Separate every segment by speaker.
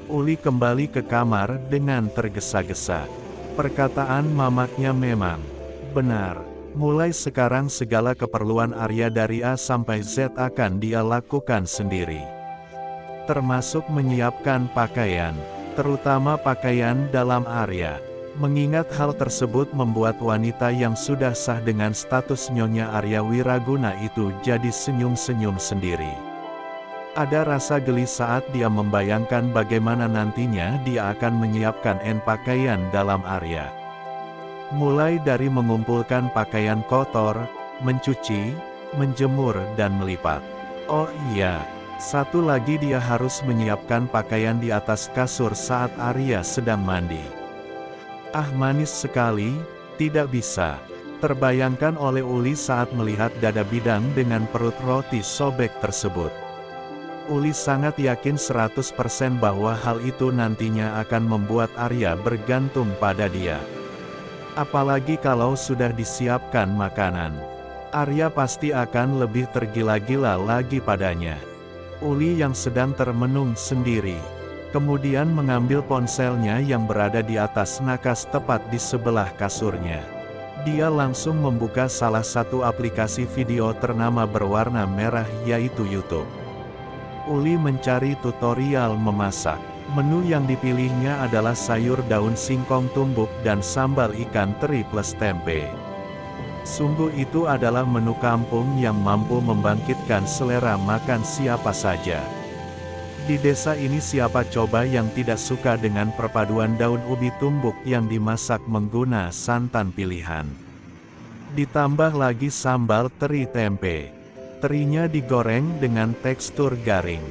Speaker 1: Uli kembali ke kamar dengan tergesa-gesa. Perkataan mamaknya memang benar. Mulai sekarang segala keperluan Arya dari A sampai Z akan dia lakukan sendiri. Termasuk menyiapkan pakaian, terutama pakaian dalam Arya. Mengingat hal tersebut membuat wanita yang sudah sah dengan status Nyonya Arya Wiraguna itu jadi senyum-senyum sendiri. Ada rasa geli saat dia membayangkan bagaimana nantinya dia akan menyiapkan pakaian dalam Arya. Mulai dari mengumpulkan pakaian kotor, mencuci, menjemur dan melipat. Oh iya, satu lagi dia harus menyiapkan pakaian di atas kasur saat Arya sedang mandi. Ah manis sekali, tidak bisa terbayangkan oleh Uli saat melihat dada bidang dengan perut roti sobek tersebut. Uli sangat yakin 100% bahwa hal itu nantinya akan membuat Arya bergantung pada dia. Apalagi kalau sudah disiapkan makanan. Arya pasti akan lebih tergila-gila lagi padanya. Uli yang sedang termenung sendiri, kemudian mengambil ponselnya yang berada di atas nakas tepat di sebelah kasurnya. Dia langsung membuka salah satu aplikasi video ternama berwarna merah yaitu YouTube. Uli mencari tutorial memasak. Menu yang dipilihnya adalah sayur daun singkong tumbuk dan sambal ikan teri plus tempe. Sungguh itu adalah menu kampung yang mampu membangkitkan selera makan siapa saja. Di desa ini siapa coba yang tidak suka dengan perpaduan daun ubi tumbuk yang dimasak menggunakan santan pilihan. Ditambah lagi sambal teri tempe. Terinya digoreng dengan tekstur garing.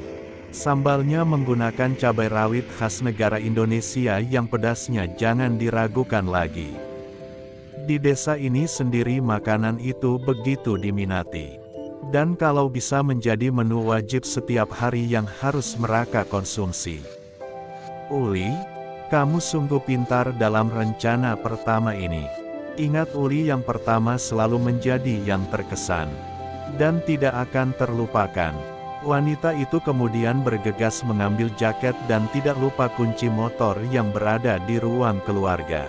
Speaker 1: Sambalnya menggunakan cabai rawit khas negara Indonesia yang pedasnya jangan diragukan lagi. Di desa ini sendiri makanan itu begitu diminati. Dan kalau bisa menjadi menu wajib setiap hari yang harus mereka konsumsi. Uli, kamu sungguh pintar dalam rencana pertama ini. Ingat Uli yang pertama selalu menjadi yang terkesan. Dan tidak akan terlupakan. Wanita itu kemudian bergegas mengambil jaket dan tidak lupa kunci motor yang berada di ruang keluarga.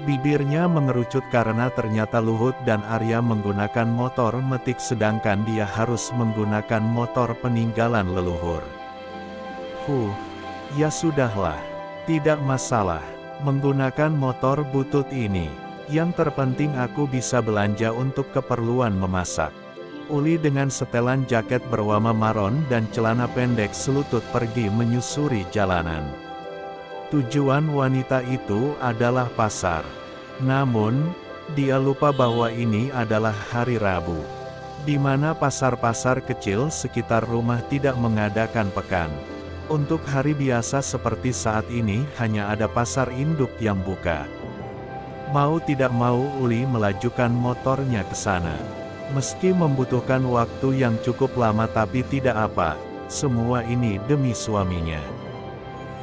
Speaker 1: Bibirnya mengerucut karena ternyata Luhut dan Arya menggunakan motor metik sedangkan dia harus menggunakan motor peninggalan leluhur. Ya sudahlah. Tidak masalah. Menggunakan motor butut ini. Yang terpenting aku bisa belanja untuk keperluan memasak. Uli dengan setelan jaket berwarna maron dan celana pendek selutut pergi menyusuri jalanan. Tujuan wanita itu adalah pasar. Namun, dia lupa bahwa ini adalah hari Rabu, di mana pasar-pasar kecil sekitar rumah tidak mengadakan pekan. Untuk hari biasa seperti saat ini hanya ada pasar induk yang buka. Mau tidak mau Uli melajukan motornya ke sana. Meski membutuhkan waktu yang cukup lama tapi tidak apa, semua ini demi suaminya.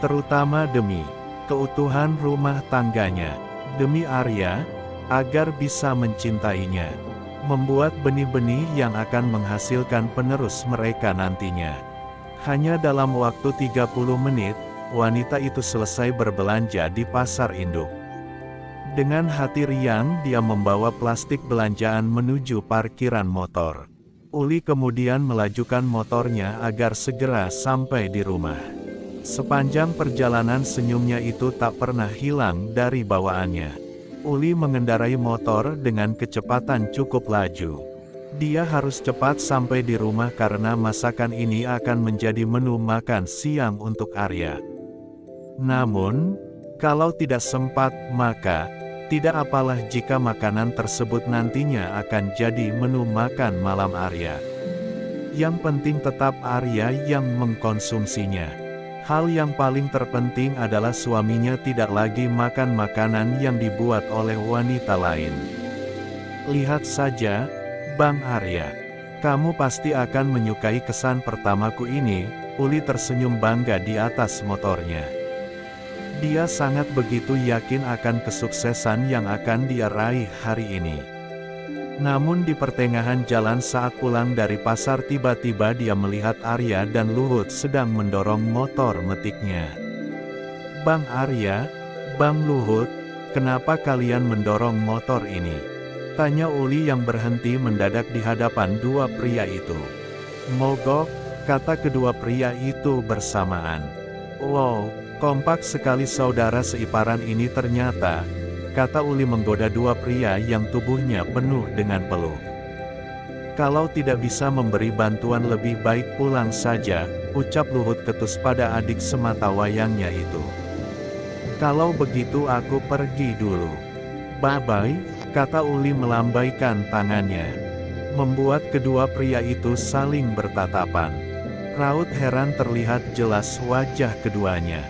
Speaker 1: Terutama demi keutuhan rumah tangganya, demi Arya, agar bisa mencintainya. Membuat benih-benih yang akan menghasilkan penerus mereka nantinya. Hanya dalam waktu 30 menit, wanita itu selesai berbelanja di pasar induk. Dengan hati riang dia membawa plastik belanjaan menuju parkiran motor. Uli kemudian melajukan motornya agar segera sampai di rumah. Sepanjang perjalanan senyumnya itu tak pernah hilang dari bawaannya. Uli mengendarai motor dengan kecepatan cukup laju. Dia harus cepat sampai di rumah karena masakan ini akan menjadi menu makan siang untuk Arya. Namun, kalau tidak sempat, maka tidak apalah jika makanan tersebut nantinya akan jadi menu makan malam Arya. Yang penting tetap Arya yang mengkonsumsinya. Hal yang paling terpenting adalah suaminya tidak lagi makan makanan yang dibuat oleh wanita lain. Lihat saja, Bang Arya. Kamu pasti akan menyukai kesan pertamaku ini. Uli tersenyum bangga di atas motornya. Dia sangat begitu yakin akan kesuksesan yang akan dia raih hari ini. Namun di pertengahan jalan saat pulang dari pasar tiba-tiba dia melihat Arya dan Luhut sedang mendorong motor metiknya. "Bang Arya, Bang Luhut, kenapa kalian mendorong motor ini?" tanya Uli yang berhenti mendadak di hadapan dua pria itu. "Mogok," kata kedua pria itu bersamaan. "Wow, kompak sekali saudara seiparan ini ternyata," kata Uli menggoda dua pria yang tubuhnya penuh dengan peluh. "Kalau tidak bisa memberi bantuan lebih baik pulang saja," ucap Luhut ketus pada adik sematawayangnya itu. "Kalau begitu aku pergi dulu." "Bye-bye," kata Uli melambaikan tangannya. Membuat kedua pria itu saling bertatapan. Raut heran terlihat jelas wajah keduanya.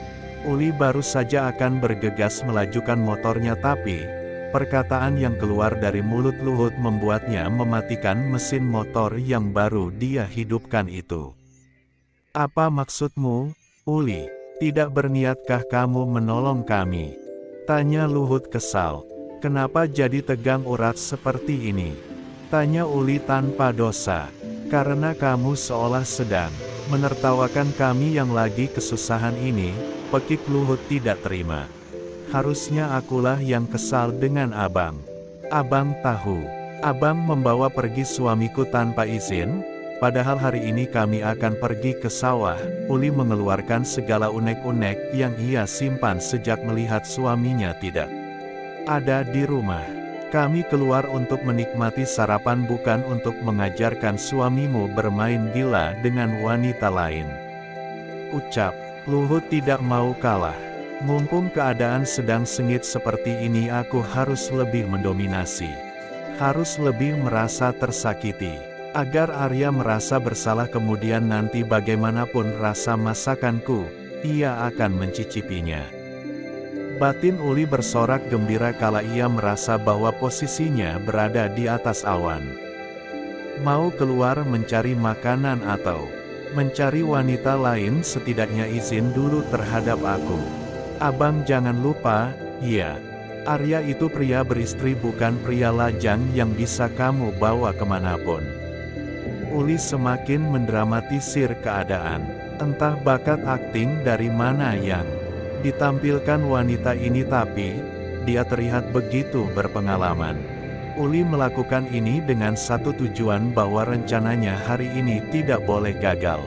Speaker 1: Uli baru saja akan bergegas melajukan motornya tapi, perkataan yang keluar dari mulut Luhut membuatnya mematikan mesin motor yang baru dia hidupkan itu. "Apa maksudmu, Uli? Tidak berniatkah kamu menolong kami?" tanya Luhut kesal. "Kenapa jadi tegang urat seperti ini?" tanya Uli tanpa dosa. "Karena kamu seolah sedang menertawakan kami yang lagi kesusahan ini," pekik Luhut tidak terima. "Harusnya akulah yang kesal dengan abang. Abang tahu, abang membawa pergi suamiku tanpa izin, padahal hari ini kami akan pergi ke sawah." Uli mengeluarkan segala unek-unek yang ia simpan sejak melihat suaminya tidak ada di rumah. "Kami keluar untuk menikmati sarapan bukan untuk mengajarkan suamimu bermain gila dengan wanita lain," ucap Luhut tidak mau kalah. "Mumpung keadaan sedang sengit seperti ini aku harus lebih mendominasi. Harus lebih merasa tersakiti. Agar Arya merasa bersalah kemudian nanti bagaimanapun rasa masakanku, ia akan mencicipinya." Batin Uli bersorak gembira kala ia merasa bahwa posisinya berada di atas awan. "Mau keluar mencari makanan atau mencari wanita lain setidaknya izin dulu terhadap aku. Abang jangan lupa, ya, Arya itu pria beristri bukan pria lajang yang bisa kamu bawa kemanapun." Uli semakin mendramatisir keadaan. Entah bakat akting dari mana yang ditampilkan wanita ini tapi, dia terlihat begitu berpengalaman. Uli melakukan ini dengan satu tujuan bahwa rencananya hari ini tidak boleh gagal.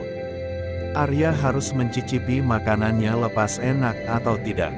Speaker 1: Arya harus mencicipi makanannya lepas enak atau tidak.